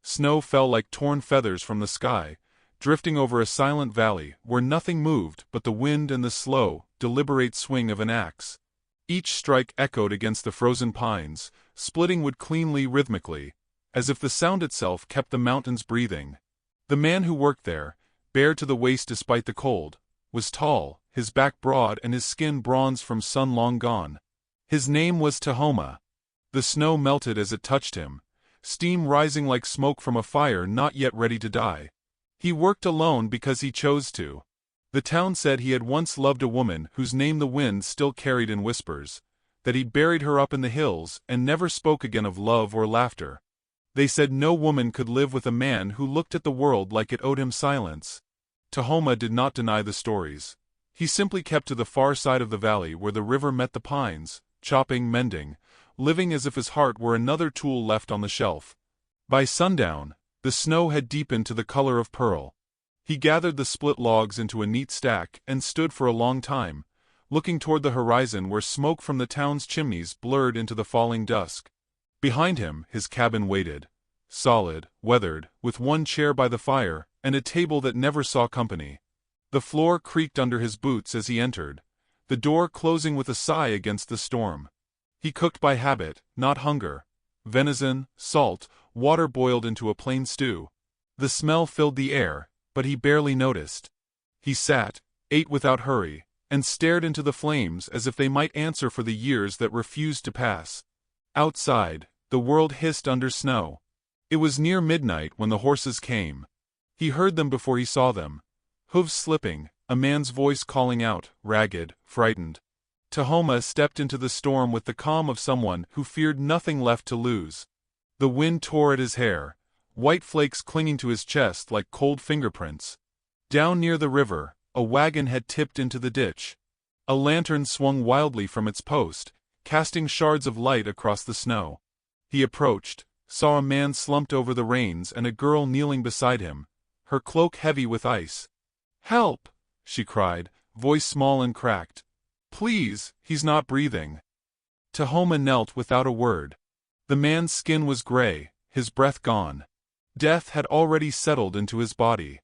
Snow fell like torn feathers from the sky, drifting over a silent valley where nothing moved but the wind and the slow, deliberate swing of an axe. Each strike echoed against the frozen pines, splitting wood cleanly, rhythmically, as if the sound itself kept the mountains breathing. The man who worked there, bare to the waist despite the cold, was tall, his back broad and his skin bronzed from sun long gone. His name was Tahoma. The snow melted as it touched him, steam rising like smoke from a fire not yet ready to die. He worked alone because he chose to. The town said he had once loved a woman whose name the wind still carried in whispers, that he buried her up in the hills and never spoke again of love or laughter. They said no woman could live with a man who looked at the world like it owed him silence. Tahoma did not deny the stories. He simply kept to the far side of the valley where the river met the pines, chopping, mending, living as if his heart were another tool left on the shelf. By sundown, the snow had deepened to the color of pearl. He gathered the split logs into a neat stack and stood for a long time, looking toward the horizon where smoke from the town's chimneys blurred into the falling dusk. Behind him, his cabin waited, solid, weathered, with one chair by the fire and a table that never saw company. The floor creaked under his boots as he entered, the door closing with a sigh against the storm. He cooked by habit, not hunger. Venison, salt, water boiled into a plain stew. The smell filled the air, but he barely noticed. He sat, ate without hurry, and stared into the flames as if they might answer for the years that refused to pass. Outside, the world hissed under snow. It was near midnight when the horses came. He heard them before he saw them. Hooves slipping, a man's voice calling out, ragged, frightened. Tahoma stepped into the storm with the calm of someone who feared nothing left to lose. The wind tore at his hair, white flakes clinging to his chest like cold fingerprints. Down near the river, a wagon had tipped into the ditch. A lantern swung wildly from its post, casting shards of light across the snow. He approached, saw a man slumped over the reins and a girl kneeling beside him, her cloak heavy with ice. "Help!" she cried, voice small and cracked. "Please, he's not breathing." Tahoma knelt without a word. The man's skin was gray, his breath gone. Death had already settled into his body.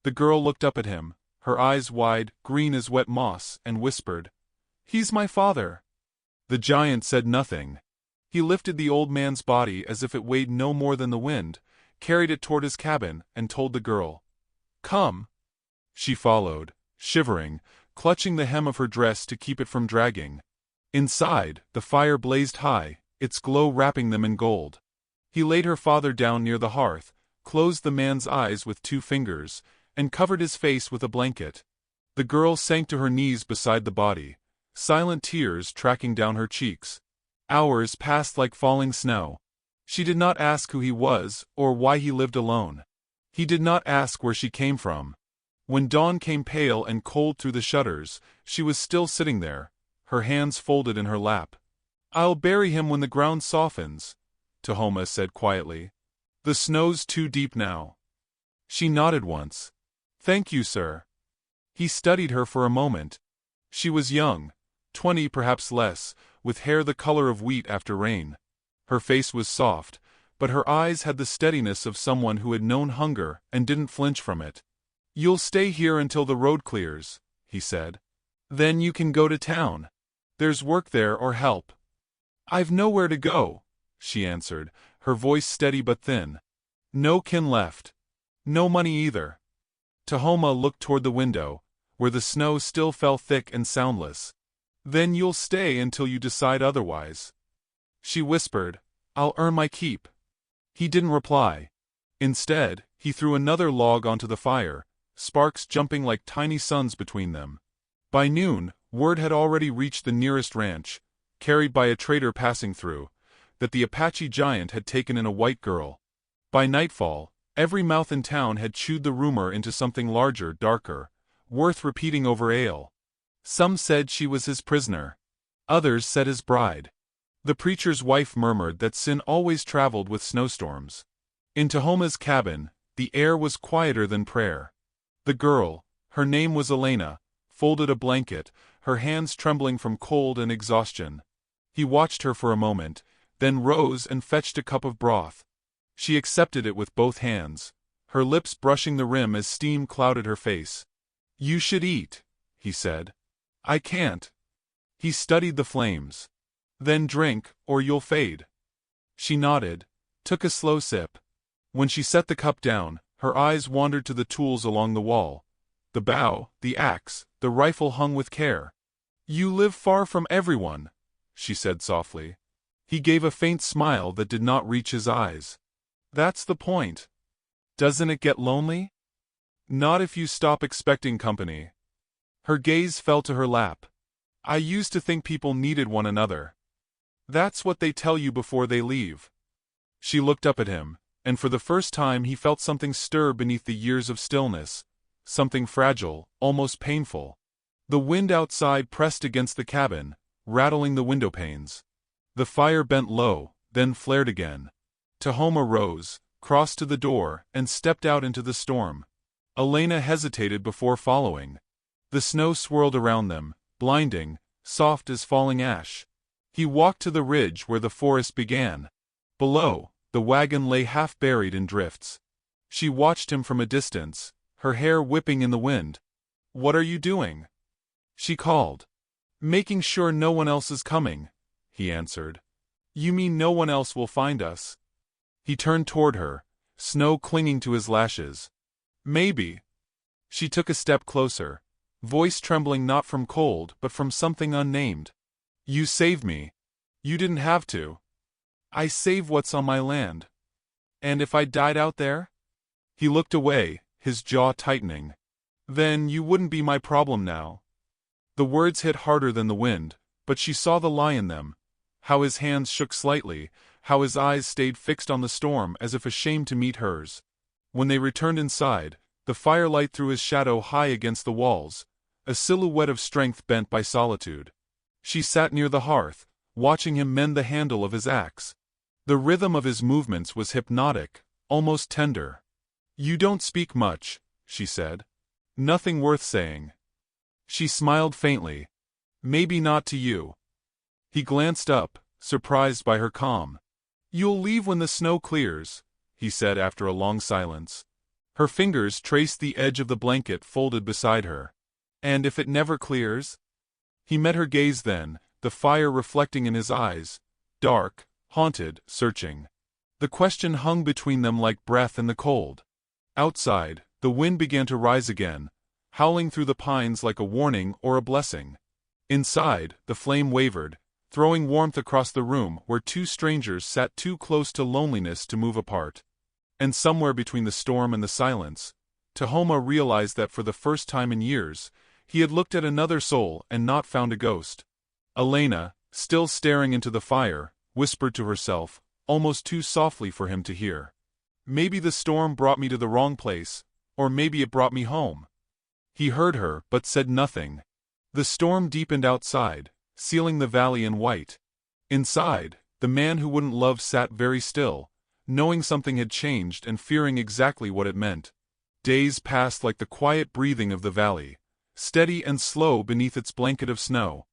The girl looked up at him, her eyes wide, green as wet moss, and whispered, "He's my father." The giant said nothing. He lifted the old man's body as if it weighed no more than the wind, carried it toward his cabin, and told the girl, "Come." She followed, shivering, clutching the hem of her dress to keep it from dragging. Inside, the fire blazed high, its glow wrapping them in gold. He laid her father down near the hearth, closed the man's eyes with 2 fingers, and covered his face with a blanket. The girl sank to her knees beside the body, silent tears tracking down her cheeks. Hours passed like falling snow. She did not ask who he was, or why he lived alone. He did not ask where she came from. When dawn came pale and cold through the shutters, she was still sitting there, her hands folded in her lap. "I'll bury him when the ground softens," Tahoma said quietly. "The snow's too deep now." She nodded once. "Thank you, sir." He studied her for a moment. She was young, 20 perhaps less, with hair the color of wheat after rain. Her face was soft, but her eyes had the steadiness of someone who had known hunger and didn't flinch from it. "You'll stay here until the road clears," he said. "Then you can go to town. There's work there or help." "I've nowhere to go," she answered, her voice steady but thin. "No kin left. No money either." Tahoma looked toward the window, where the snow still fell thick and soundless. "Then you'll stay until you decide otherwise." She whispered, "I'll earn my keep." He didn't reply. Instead, he threw another log onto the fire, sparks jumping like tiny suns between them. By noon, word had already reached the nearest ranch, carried by a trader passing through, that the Apache giant had taken in a white girl. By nightfall, every mouth in town had chewed the rumor into something larger, darker, worth repeating over ale. Some said she was his prisoner. Others said his bride. The preacher's wife murmured that sin always traveled with snowstorms. In Tahoma's cabin, the air was quieter than prayer. The girl, her name was Elena, folded a blanket, her hands trembling from cold and exhaustion. He watched her for a moment, then rose and fetched a cup of broth. She accepted it with both hands, her lips brushing the rim as steam clouded her face. "You should eat," he said. "I can't." He studied the flames. "Then drink, or you'll fade." She nodded, took a slow sip. When she set the cup down, her eyes wandered to the tools along the wall. The bow, the axe, the rifle hung with care. "You live far from everyone," she said softly. He gave a faint smile that did not reach his eyes. "That's the point. Doesn't it get lonely?" "Not if you stop expecting company." Her gaze fell to her lap. "I used to think people needed one another." "That's what they tell you before they leave." She looked up at him, and for the first time he felt something stir beneath the years of stillness, something fragile, almost painful. The wind outside pressed against the cabin, rattling the window panes. The fire bent low, then flared again. Tahoma rose, crossed to the door, and stepped out into the storm. Elena hesitated before following. The snow swirled around them, blinding, soft as falling ash. He walked to the ridge where the forest began. Below, the wagon lay half buried in drifts. She watched him from a distance, her hair whipping in the wind. "What are you doing?" she called. "Making sure no one else is coming," he answered. "You mean no one else will find us?" He turned toward her, snow clinging to his lashes. "Maybe." She took a step closer, voice trembling not from cold but from something unnamed. "You saved me. You didn't have to." "I save what's on my land." "And if I died out there?" He looked away, his jaw tightening. "Then you wouldn't be my problem now." The words hit harder than the wind, but she saw the lie in them. How his hands shook slightly, how his eyes stayed fixed on the storm as if ashamed to meet hers. When they returned inside, the firelight threw his shadow high against the walls, a silhouette of strength bent by solitude. She sat near the hearth, watching him mend the handle of his axe. The rhythm of his movements was hypnotic, almost tender. "You don't speak much," she said. "Nothing worth saying." She smiled faintly. "Maybe not to you." He glanced up, surprised by her calm. "You'll leave when the snow clears," he said after a long silence. Her fingers traced the edge of the blanket folded beside her. "And if it never clears?" He met her gaze then, the fire reflecting in his eyes, dark, haunted, searching. The question hung between them like breath in the cold. Outside, the wind began to rise again, howling through the pines like a warning or a blessing. Inside, the flame wavered, throwing warmth across the room where two strangers sat too close to loneliness to move apart. And somewhere between the storm and the silence, Tahoma realized that for the first time in years, he had looked at another soul and not found a ghost. Elena, still staring into the fire, whispered to herself, almost too softly for him to hear. "Maybe the storm brought me to the wrong place, or maybe it brought me home." He heard her but said nothing. The storm deepened outside, sealing the valley in white. Inside, the man who wouldn't love sat very still, knowing something had changed and fearing exactly what it meant. Days passed like the quiet breathing of the valley, steady and slow beneath its blanket of snow.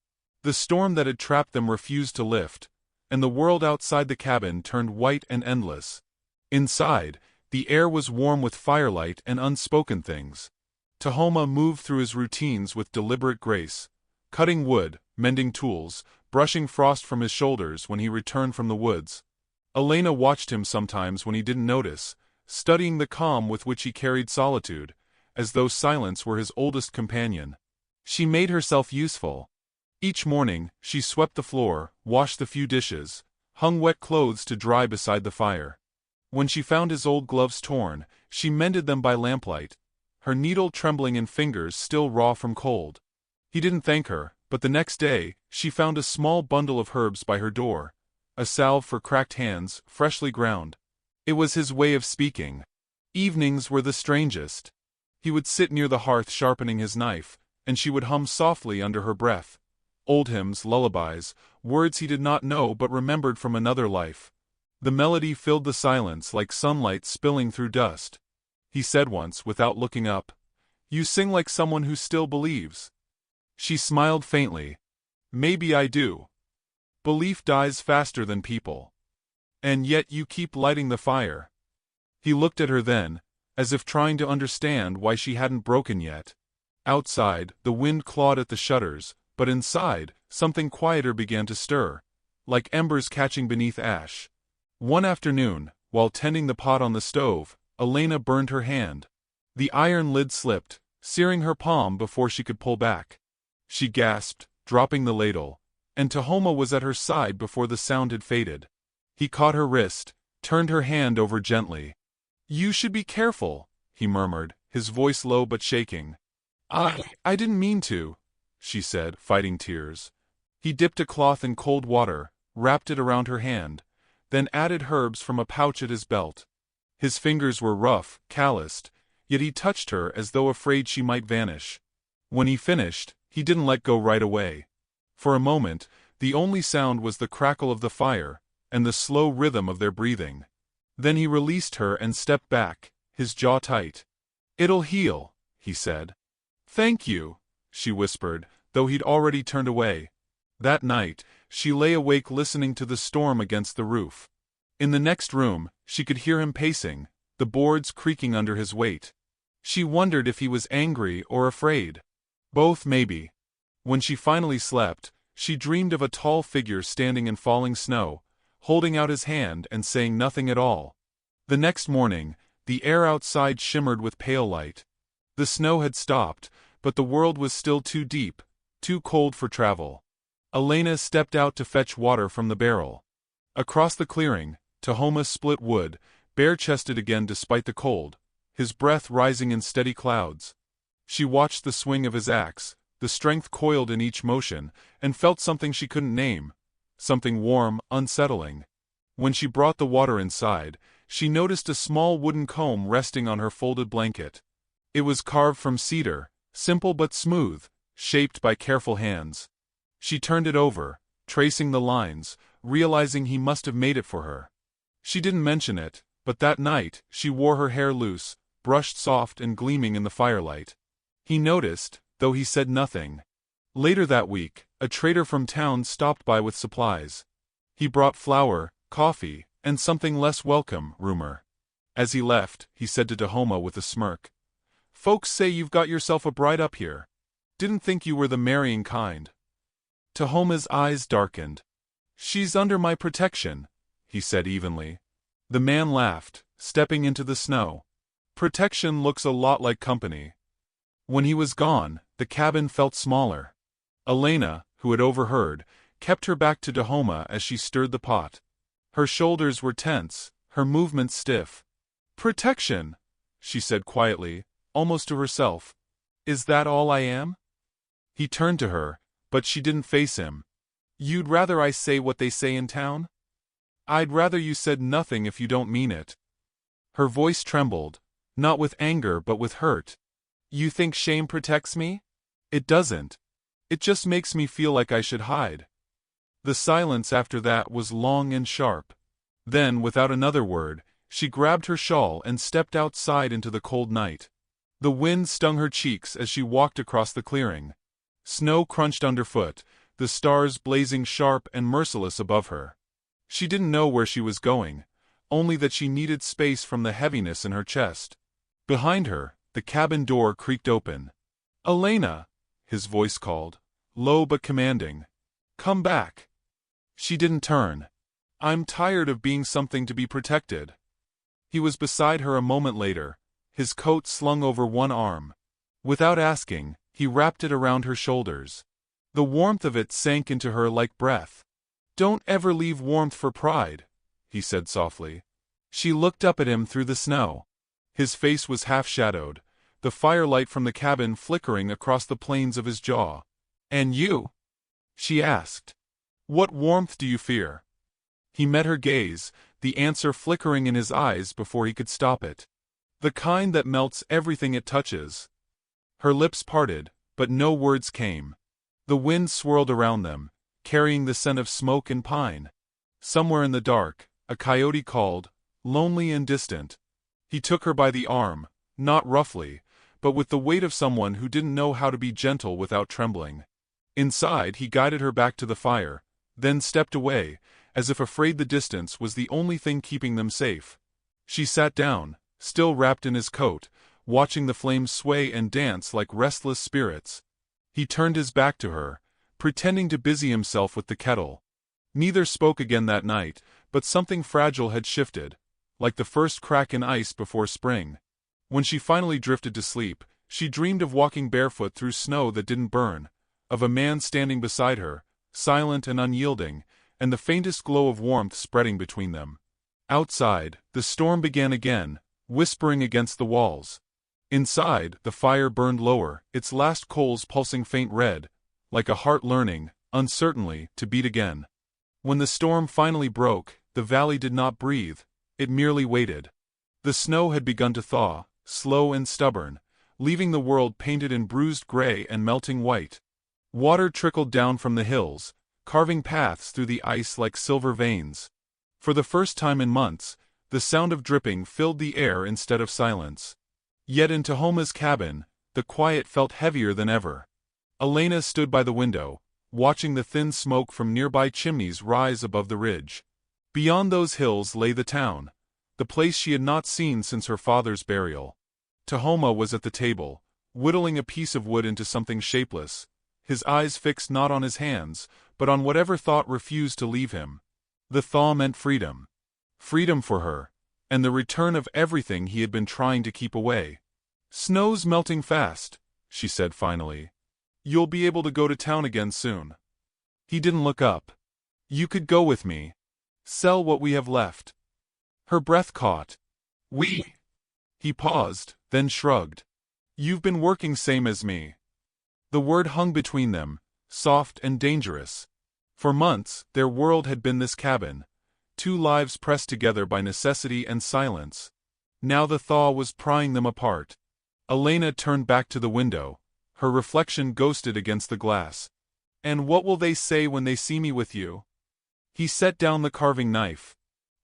The storm that had trapped them refused to lift, and the world outside the cabin turned white and endless. Inside, the air was warm with firelight and unspoken things. Tahoma moved through his routines with deliberate grace, cutting wood, mending tools, brushing frost from his shoulders when he returned from the woods. Elena watched him sometimes when he didn't notice, studying the calm with which he carried solitude, as though silence were his oldest companion. She made herself useful. Each morning, she swept the floor, washed the few dishes, hung wet clothes to dry beside the fire. When she found his old gloves torn, she mended them by lamplight, her needle trembling in fingers still raw from cold. He didn't thank her, but the next day, she found a small bundle of herbs by her door, a salve for cracked hands, freshly ground. It was his way of speaking. Evenings were the strangest. He would sit near the hearth sharpening his knife, and she would hum softly under her breath. Old hymns, lullabies, words he did not know but remembered from another life. The melody filled the silence like sunlight spilling through dust. He said once, without looking up, "You sing like someone who still believes." She smiled faintly. "Maybe I do. Belief dies faster than people. And yet you keep lighting the fire." He looked at her then, as if trying to understand why she hadn't broken yet. Outside, the wind clawed at the shutters, but inside, something quieter began to stir, like embers catching beneath ash. One afternoon, while tending the pot on the stove, Elena burned her hand. The iron lid slipped, searing her palm before she could pull back. She gasped, dropping the ladle, and Tahoma was at her side before the sound had faded. He caught her wrist, turned her hand over gently. "You should be careful," he murmured, his voice low but shaking. I didn't mean to," she said, fighting tears. He dipped a cloth in cold water, wrapped it around her hand, then added herbs from a pouch at his belt. His fingers were rough, calloused, yet he touched her as though afraid she might vanish. When he finished, he didn't let go right away. For a moment, the only sound was the crackle of the fire, and the slow rhythm of their breathing. Then he released her and stepped back, his jaw tight. "It'll heal," he said. "Thank you," she whispered, though he'd already turned away. That night, she lay awake listening to the storm against the roof. In the next room, she could hear him pacing, the boards creaking under his weight. She wondered if he was angry or afraid. Both, maybe. When she finally slept, she dreamed of a tall figure standing in falling snow, holding out his hand and saying nothing at all. The next morning, the air outside shimmered with pale light. The snow had stopped, but the world was still too deep, too cold for travel. Elena stepped out to fetch water from the barrel. Across the clearing, Tahoma split wood, bare-chested again despite the cold, his breath rising in steady clouds. She watched the swing of his axe, the strength coiled in each motion, and felt something she couldn't name, something warm, unsettling. When she brought the water inside, she noticed a small wooden comb resting on her folded blanket. It was carved from cedar, simple but smooth, shaped by careful hands. She turned it over, tracing the lines, realizing he must have made it for her. She didn't mention it, but that night, she wore her hair loose, brushed soft and gleaming in the firelight. He noticed, though he said nothing. Later that week, a trader from town stopped by with supplies. He brought flour, coffee, and something less welcome, rumor. As he left, he said to Tahoma with a smirk, "Folks say you've got yourself a bride up here. Didn't think you were the marrying kind." Tahoma's eyes darkened. "She's under my protection," he said evenly. The man laughed, stepping into the snow. "Protection looks a lot like company." When he was gone, the cabin felt smaller. Elena, who had overheard, kept her back to Tahoma as she stirred the pot. Her shoulders were tense, her movements stiff. "Protection," she said quietly, almost to herself. "Is that all I am?" He turned to her, but she didn't face him. "You'd rather I say what they say in town?" "I'd rather you said nothing if you don't mean it." Her voice trembled, not with anger but with hurt. "You think shame protects me? It doesn't. It just makes me feel like I should hide." The silence after that was long and sharp. Then, without another word, she grabbed her shawl and stepped outside into the cold night. The wind stung her cheeks as she walked across the clearing. Snow crunched underfoot, the stars blazing sharp and merciless above her. She didn't know where she was going, only that she needed space from the heaviness in her chest. Behind her, the cabin door creaked open. "Elena!" his voice called, low but commanding. "Come back." She didn't turn. "I'm tired of being something to be protected." He was beside her a moment later, his coat slung over one arm. Without asking, he wrapped it around her shoulders. The warmth of it sank into her like breath. "Don't ever leave warmth for pride," he said softly. She looked up at him through the snow. His face was half-shadowed, the firelight from the cabin flickering across the planes of his jaw. "And you?" she asked. "What warmth do you fear?" He met her gaze, the answer flickering in his eyes before he could stop it. "The kind that melts everything it touches." Her lips parted, but no words came. The wind swirled around them, carrying the scent of smoke and pine. Somewhere in the dark, a coyote called, lonely and distant. He took her by the arm, not roughly, but with the weight of someone who didn't know how to be gentle without trembling. Inside, he guided her back to the fire, then stepped away, as if afraid the distance was the only thing keeping them safe. She sat down, still wrapped in his coat, watching the flames sway and dance like restless spirits. He turned his back to her, pretending to busy himself with the kettle. Neither spoke again that night, but something fragile had shifted, like the first crack in ice before spring. When she finally drifted to sleep, she dreamed of walking barefoot through snow that didn't burn, of a man standing beside her, silent and unyielding, and the faintest glow of warmth spreading between them. Outside, the storm began again, whispering against the walls. Inside, the fire burned lower, its last coals pulsing faint red, like a heart learning, uncertainly, to beat again. When the storm finally broke, the valley did not breathe, it merely waited. The snow had begun to thaw, slow and stubborn, leaving the world painted in bruised gray and melting white. Water trickled down from the hills, carving paths through the ice like silver veins. For the first time in months, the sound of dripping filled the air instead of silence. Yet in Tahoma's cabin, the quiet felt heavier than ever. Elena stood by the window, watching the thin smoke from nearby chimneys rise above the ridge. Beyond those hills lay the town, the place she had not seen since her father's burial. Tahoma was at the table, whittling a piece of wood into something shapeless, his eyes fixed not on his hands, but on whatever thought refused to leave him. The thaw meant freedom. Freedom for her, and the return of everything he had been trying to keep away. "Snow's melting fast," she said finally. "You'll be able to go to town again soon." He didn't look up. "You could go with me. Sell what we have left." Her breath caught. "We?" He paused, then shrugged. "You've been working same as me." The word hung between them, soft and dangerous. For months, their world had been this cabin, two lives pressed together by necessity and silence. Now the thaw was prying them apart. Elena turned back to the window, her reflection ghosted against the glass. "And what will they say when they see me with you?" He set down the carving knife.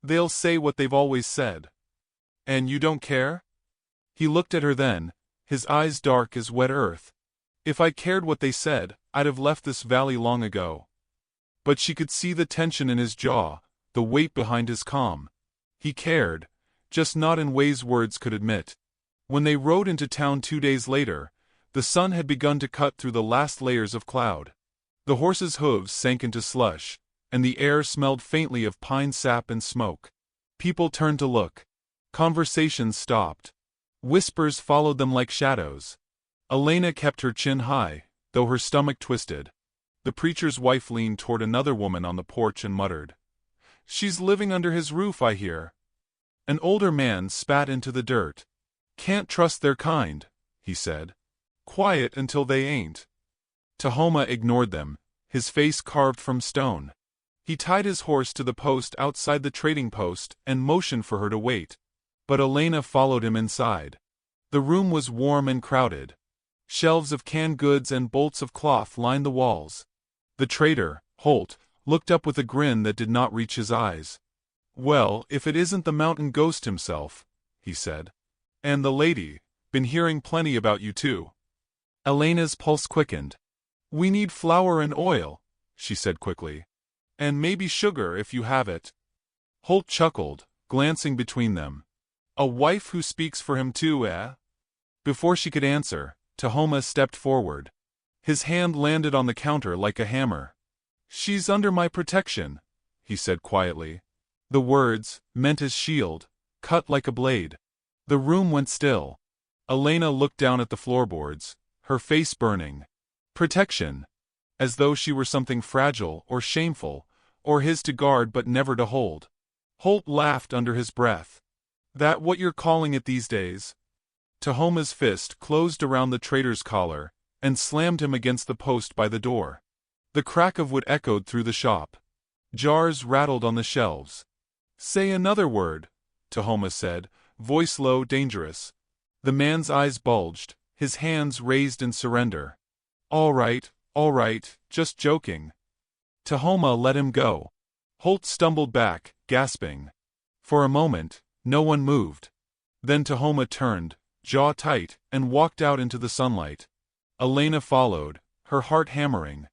"They'll say what they've always said." "And you don't care?" He looked at her then, his eyes dark as wet earth. "If I cared what they said, I'd have left this valley long ago." But she could see the tension in his jaw, the weight behind his calm. He cared, just not in ways words could admit. When they rode into town 2 days later, the sun had begun to cut through the last layers of cloud. The horses' hooves sank into slush, and the air smelled faintly of pine sap and smoke. People turned to look. Conversations stopped. Whispers followed them like shadows. Elena kept her chin high, though her stomach twisted. The preacher's wife leaned toward another woman on the porch and muttered, "She's living under his roof, I hear." An older man spat into the dirt. "Can't trust their kind," he said. "Quiet until they ain't." Tahoma ignored them, his face carved from stone. He tied his horse to the post outside the trading post and motioned for her to wait. But Elena followed him inside. The room was warm and crowded. Shelves of canned goods and bolts of cloth lined the walls. The trader, Holt, looked up with a grin that did not reach his eyes. "Well, if it isn't the mountain ghost himself," he said. "And the lady, been hearing plenty about you too." Elena's pulse quickened. "We need flour and oil," she said quickly. "And maybe sugar if you have it." Holt chuckled, glancing between them. "A wife who speaks for him too, eh?" Before she could answer, Tahoma stepped forward. His hand landed on the counter like a hammer. "She's under my protection," he said quietly. The words, meant as shield, cut like a blade. The room went still. Elena looked down at the floorboards, her face burning. Protection. As though she were something fragile or shameful, or his to guard but never to hold. Holt laughed under his breath. "That what you're calling it these days?" Tahoma's fist closed around the trader's collar, and slammed him against the post by the door. The crack of wood echoed through the shop. Jars rattled on the shelves. "Say another word," Tahoma said, voice low, dangerous. The man's eyes bulged, his hands raised in surrender. All right, just joking." Tahoma let him go. Holt stumbled back, gasping. For a moment, no one moved. Then Tahoma turned, jaw tight, and walked out into the sunlight. Elena followed, her heart hammering.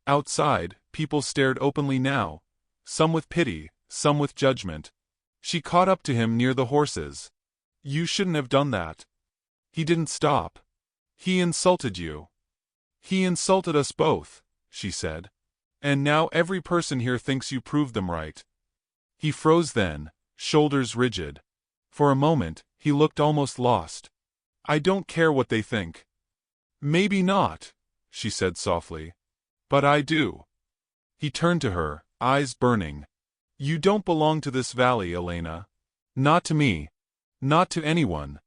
Outside, people stared openly now, some with pity, some with judgment. She caught up to him near the horses. You shouldn't have done that. He didn't stop. He insulted you. He insulted us both, she said. And now every person here thinks you proved them right. He froze then, shoulders rigid. For a moment, he looked almost lost. I don't care what they think. Maybe not, she said softly. But I do. He turned to her, eyes burning. You don't belong to this valley, Elena. Not to me. Not to anyone.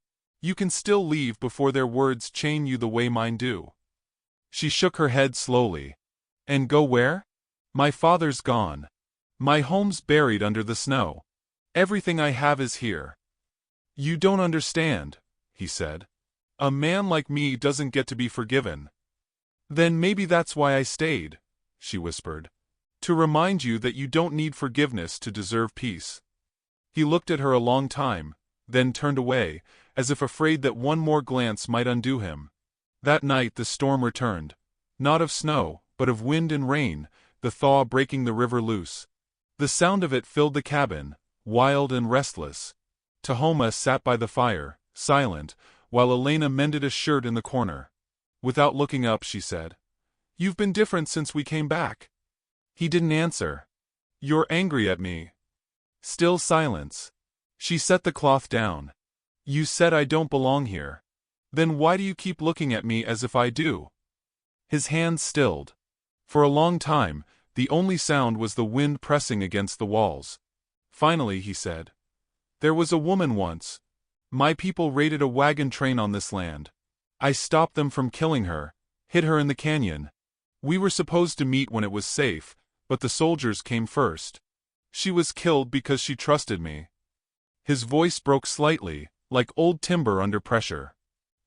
You can still leave before their words chain you the way mine do. She shook her head slowly. And go where? My father's gone. My home's buried under the snow. Everything I have is here. You don't understand, he said. A man like me doesn't get to be forgiven. Then maybe that's why I stayed, she whispered. To remind you that you don't need forgiveness to deserve peace. He looked at her a long time, then turned away, as if afraid that one more glance might undo him. That night the storm returned. Not of snow, but of wind and rain, the thaw breaking the river loose. The sound of it filled the cabin, wild and restless. Tahoma sat by the fire, silent, while Elena mended a shirt in the corner. Without looking up, she said, You've been different since we came back. He didn't answer. You're angry at me. Still silence. She set the cloth down. You said I don't belong here. Then why do you keep looking at me as if I do? His hands stilled. For a long time, the only sound was the wind pressing against the walls. Finally he said, There was a woman once. My people raided a wagon train on this land. I stopped them from killing her, hid her in the canyon. We were supposed to meet when it was safe, but the soldiers came first. She was killed because she trusted me. His voice broke slightly, like old timber under pressure.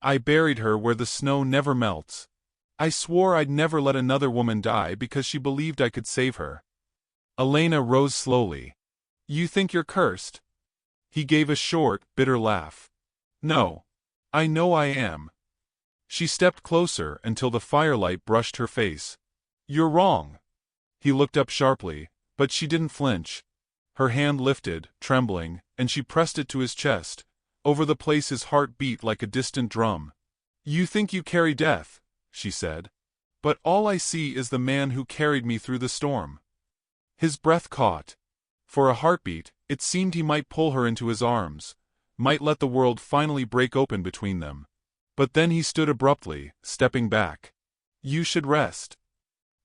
I buried her where the snow never melts. I swore I'd never let another woman die because she believed I could save her. Elena rose slowly. You think you're cursed? He gave a short, bitter laugh. No. I know I am. She stepped closer until the firelight brushed her face. You're wrong. He looked up sharply, but she didn't flinch. Her hand lifted, trembling, and she pressed it to his chest, over the place his heart beat like a distant drum. You think you carry death, she said. But all I see is the man who carried me through the storm. His breath caught. For a heartbeat, it seemed he might pull her into his arms, might let the world finally break open between them. But then he stood abruptly, stepping back. You should rest.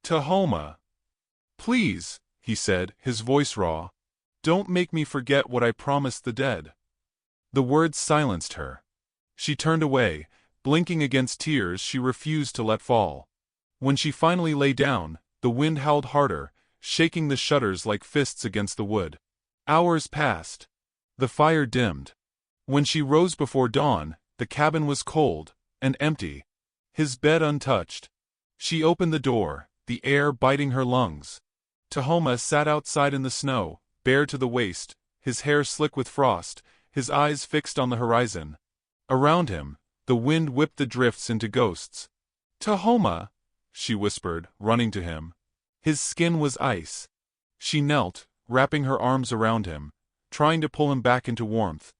Tahoma. Please, he said, his voice raw. Don't make me forget what I promised the dead. The words silenced her. She turned away, blinking against tears she refused to let fall. When she finally lay down, the wind howled harder, shaking the shutters like fists against the wood. Hours passed. The fire dimmed. When she rose before dawn, the cabin was cold and empty. His bed untouched. She opened the door, the air biting her lungs. Tahoma sat outside in the snow, bare to the waist, his hair slick with frost, his eyes fixed on the horizon. Around him, the wind whipped the drifts into ghosts. Tahoma, she whispered, running to him. His skin was ice. She knelt, wrapping her arms around him, trying to pull him back into warmth.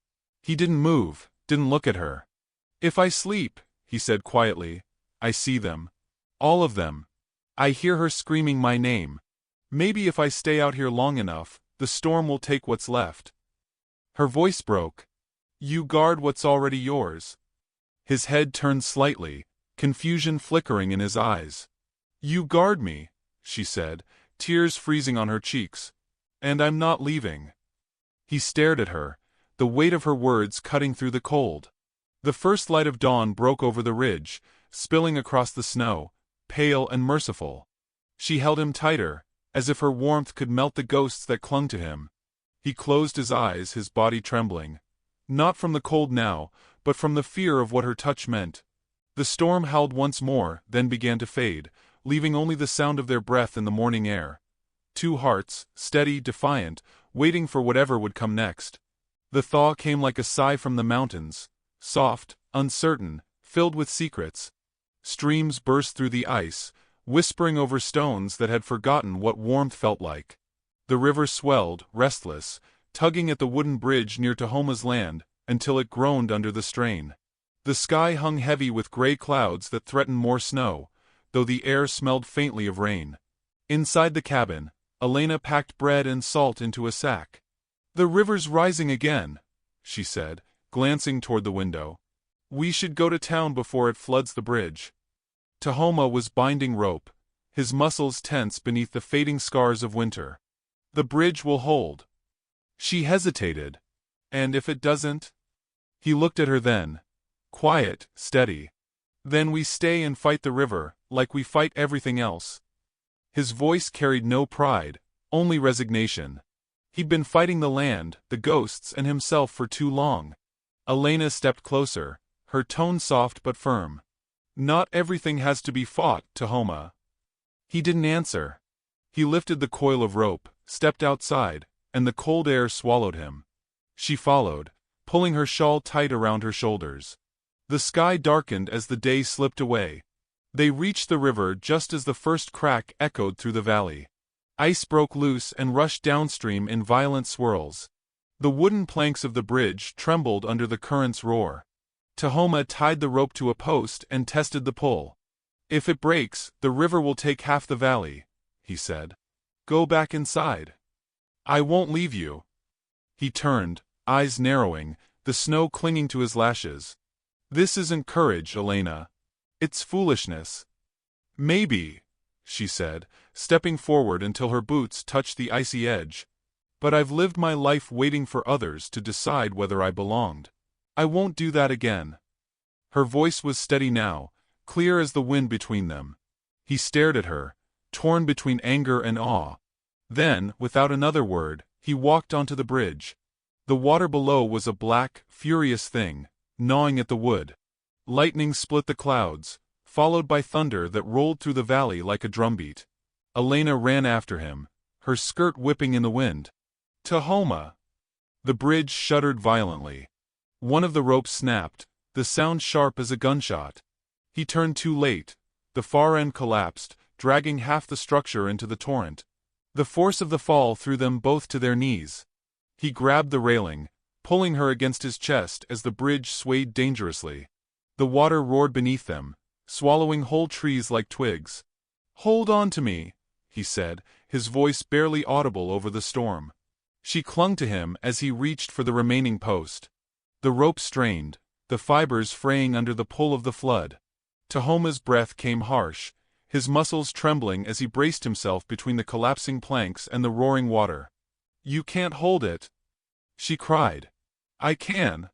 He didn't move, didn't look at her. If I sleep, he said quietly, I see them. All of them. I hear her screaming my name. Maybe if I stay out here long enough, the storm will take what's left. Her voice broke. You guard what's already yours. His head turned slightly, confusion flickering in his eyes. You guard me, she said, tears freezing on her cheeks. And I'm not leaving. He stared at her, the weight of her words cutting through the cold. The first light of dawn broke over the ridge, spilling across the snow, pale and merciful. She held him tighter, as if her warmth could melt the ghosts that clung to him. He closed his eyes, his body trembling. Not from the cold now, but from the fear of what her touch meant. The storm howled once more, then began to fade, leaving only the sound of their breath in the morning air. Two hearts, steady, defiant, waiting for whatever would come next. The thaw came like a sigh from the mountains, soft, uncertain, filled with secrets. Streams burst through the ice, whispering over stones that had forgotten what warmth felt like. The river swelled, restless, tugging at the wooden bridge near Tahoma's land, until it groaned under the strain. The sky hung heavy with gray clouds that threatened more snow, though the air smelled faintly of rain. Inside the cabin, Elena packed bread and salt into a sack. "The river's rising again," she said, glancing toward the window. "We should go to town before it floods the bridge." Tahoma was binding rope, his muscles tense beneath the fading scars of winter. "The bridge will hold." She hesitated. "And if it doesn't?" He looked at her then. Quiet, steady. "Then we stay and fight the river, like we fight everything else." His voice carried no pride, only resignation. He'd been fighting the land, the ghosts, and himself for too long. Elena stepped closer, her tone soft but firm. "Not everything has to be fought, Tahoma." He didn't answer. He lifted the coil of rope, stepped outside, and the cold air swallowed him. She followed, pulling her shawl tight around her shoulders. The sky darkened as the day slipped away. They reached the river just as the first crack echoed through the valley. Ice broke loose and rushed downstream in violent swirls. The wooden planks of the bridge trembled under the current's roar. Tahoma tied the rope to a post and tested the pull. "If it breaks, the river will take half the valley," he said. "Go back inside. I won't leave you." He turned, eyes narrowing, the snow clinging to his lashes. "This isn't courage, Elena. It's foolishness." "Maybe," she said, stepping forward until her boots touched the icy edge. "But I've lived my life waiting for others to decide whether I belonged. I won't do that again." Her voice was steady now, clear as the wind between them. He stared at her, torn between anger and awe. Then, without another word, he walked onto the bridge. The water below was a black, furious thing, gnawing at the wood. Lightning split the clouds, followed by thunder that rolled through the valley like a drumbeat. Elena ran after him, her skirt whipping in the wind. "Tahoma!" The bridge shuddered violently. One of the ropes snapped, the sound sharp as a gunshot. He turned too late. The far end collapsed, dragging half the structure into the torrent. The force of the fall threw them both to their knees. He grabbed the railing, pulling her against his chest as the bridge swayed dangerously. The water roared beneath them, swallowing whole trees like twigs. "Hold on to me," he said, his voice barely audible over the storm. She clung to him as he reached for the remaining post. The rope strained, the fibers fraying under the pull of the flood. Tahoma's breath came harsh, his muscles trembling as he braced himself between the collapsing planks and the roaring water. "You can't hold it," she cried. "I can."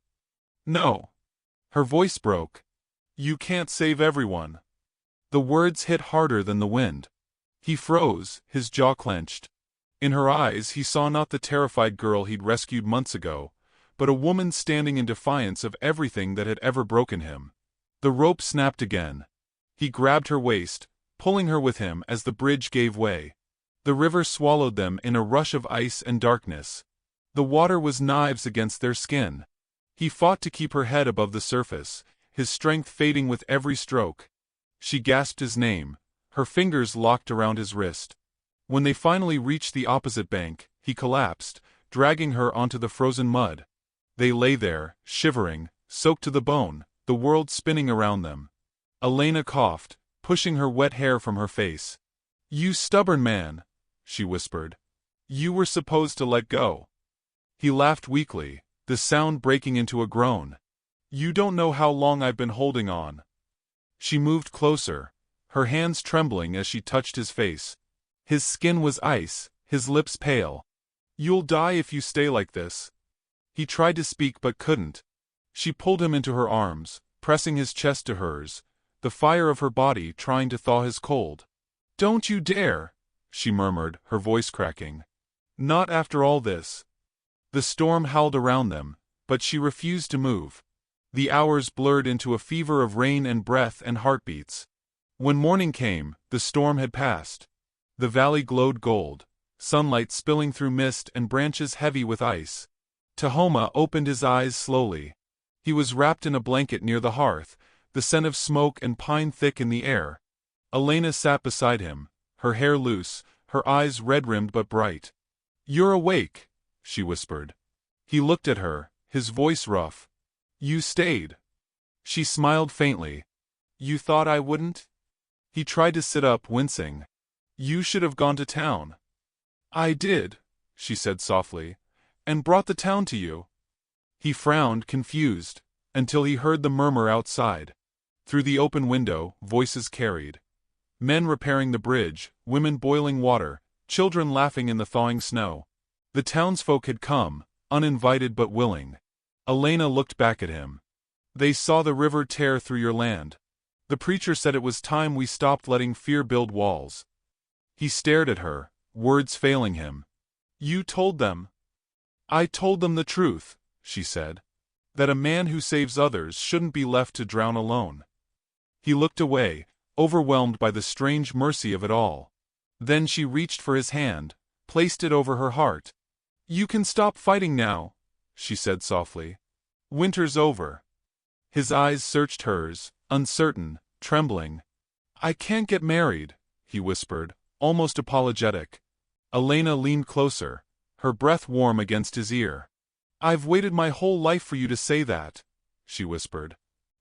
"No." Her voice broke. "You can't save everyone." The words hit harder than the wind. He froze, his jaw clenched. In her eyes he saw not the terrified girl he'd rescued months ago, but a woman standing in defiance of everything that had ever broken him. The rope snapped again. He grabbed her waist, pulling her with him as the bridge gave way. The river swallowed them in a rush of ice and darkness. The water was knives against their skin. He fought to keep her head above the surface, his strength fading with every stroke. She gasped his name, her fingers locked around his wrist. When they finally reached the opposite bank, he collapsed, dragging her onto the frozen mud. They lay there, shivering, soaked to the bone, the world spinning around them. Elena coughed, pushing her wet hair from her face. "You stubborn man," she whispered. "You were supposed to let go." He laughed weakly, the sound breaking into a groan. "You don't know how long I've been holding on." She moved closer, her hands trembling as she touched his face. His skin was ice, his lips pale. "You'll die if you stay like this." He tried to speak but couldn't. She pulled him into her arms, pressing his chest to hers, the fire of her body trying to thaw his cold. "Don't you dare," she murmured, her voice cracking. "Not after all this." The storm howled around them, but she refused to move. The hours blurred into a fever of rain and breath and heartbeats. When morning came, the storm had passed. The valley glowed gold, sunlight spilling through mist and branches heavy with ice. Tahoma opened his eyes slowly. He was wrapped in a blanket near the hearth, the scent of smoke and pine thick in the air. Elena sat beside him, her hair loose, her eyes red-rimmed but bright. "You're awake," she whispered. He looked at her, his voice rough. You stayed. She smiled faintly. You thought I wouldn't? He tried to sit up, wincing. You should have gone to town. I did, she said softly, and brought the town to you. He frowned, confused, until he heard the murmur outside. Through the open window, voices carried. Men repairing the bridge, women boiling water, children laughing in the thawing snow. The townsfolk had come, uninvited but willing. Elena looked back at him. They saw the river tear through your land. The preacher said it was time we stopped letting fear build walls. He stared at her, words failing him. You told them. I told them the truth, she said. That a man who saves others shouldn't be left to drown alone. He looked away, overwhelmed by the strange mercy of it all. Then she reached for his hand, placed it over her heart. You can stop fighting now, she said softly. Winter's over. His eyes searched hers, uncertain, trembling. I can't get married, he whispered, almost apologetic. Elena leaned closer, her breath warm against his ear. I've waited my whole life for you to say that, she whispered.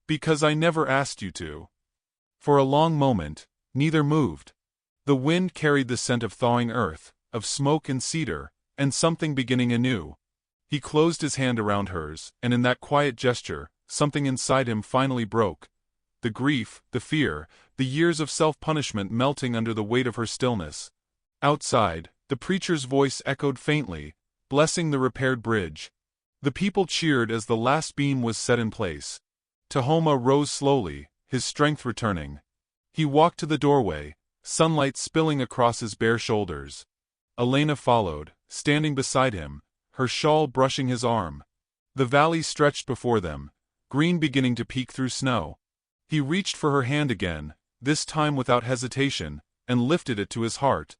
Because I never asked you to. For a long moment, neither moved. The wind carried the scent of thawing earth, of smoke and cedar, and something beginning anew. He closed his hand around hers, and in that quiet gesture, something inside him finally broke. The grief, the fear, the years of self-punishment melting under the weight of her stillness. Outside, the preacher's voice echoed faintly, blessing the repaired bridge. The people cheered as the last beam was set in place. Tahoma rose slowly, his strength returning. He walked to the doorway, sunlight spilling across his bare shoulders. Elena followed, standing beside him, her shawl brushing his arm. The valley stretched before them, green beginning to peek through snow. He reached for her hand again, this time without hesitation, and lifted it to his heart.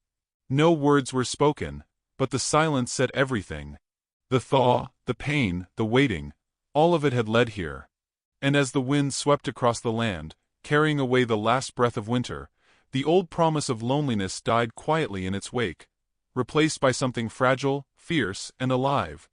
No words were spoken, but the silence said everything. The thaw, the pain, the waiting, all of it had led here. And as the wind swept across the land, carrying away the last breath of winter, the old promise of loneliness died quietly in its wake, replaced by something fragile, fierce, and alive.